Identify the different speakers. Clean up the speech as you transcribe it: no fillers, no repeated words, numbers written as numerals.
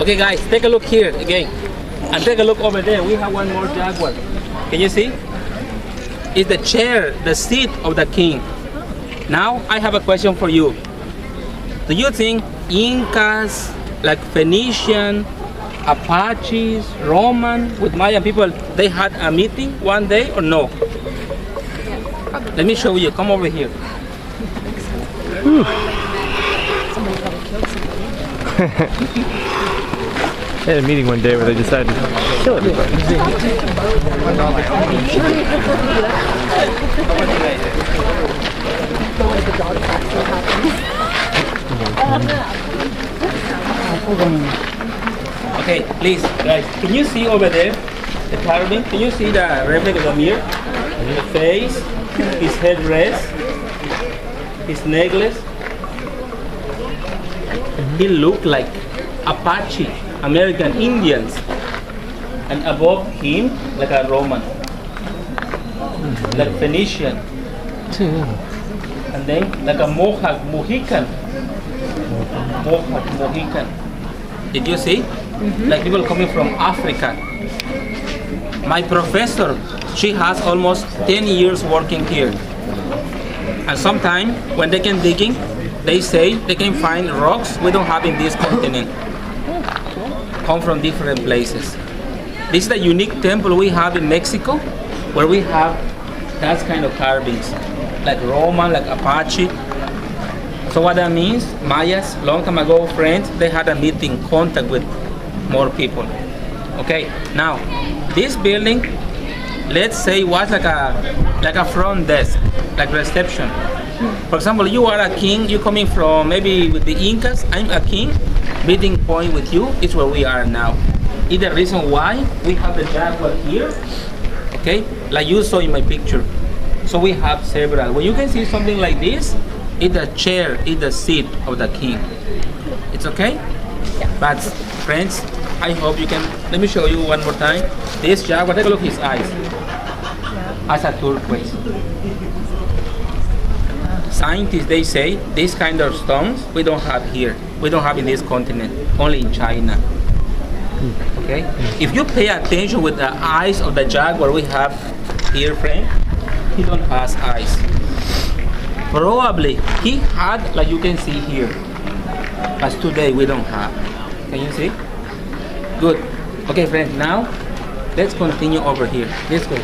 Speaker 1: Okay guys, take a look here again. And take a look over there. We have one more jaguar. Can you see? It's the chair, the seat of the king. Now I have a question for you. Do you think Incas, like Phoenician, Apaches, Roman, with Mayan people, they had a meeting one day or no? Let me show you. Come over here.
Speaker 2: They had a meeting one day where they decided to kill everybody.
Speaker 1: Okay, please, guys, can you see over there the carving? Can you see the replica of the mirror? The face, his headrest, his necklace. He looked like Apache, American Indians, and above him like a Roman, like Phoenician, and then like a Mohican. Did you see? Like people coming from Africa. My professor, she has almost 10 years working here, and sometimes when they can digging, they say they can find rocks we don't have in this continent. Come from different places. This is the unique temple we have in Mexico, where we have that kind of carvings, like Roman, like Apache. So what that means, Mayas, long time ago, friends, they had a meeting, contact with more people. Okay, now this building, let's say, was like a front desk, like reception. For example, you are a king, you're coming from maybe with the Incas, I'm a king, meeting point with you is where we are now. It's the reason why we have the jaguar here, okay, like you saw in my picture. So we have several. When you can see something like this, it's the chair, it's the seat of the king. It's okay? Yeah. But friends, I hope you can, let me show you one more time. This jaguar, take a look at his eyes. As a turquoise. Scientists, they say this kind of stones we don't have here. We don't have in this continent, only in China. Okay? If you pay attention with the eyes of the jaguar we have here, friend, he don't have eyes. Probably he had, like you can see here, but today we don't have. Can you see? Good. Okay, friend, now let's continue over here. Let's go.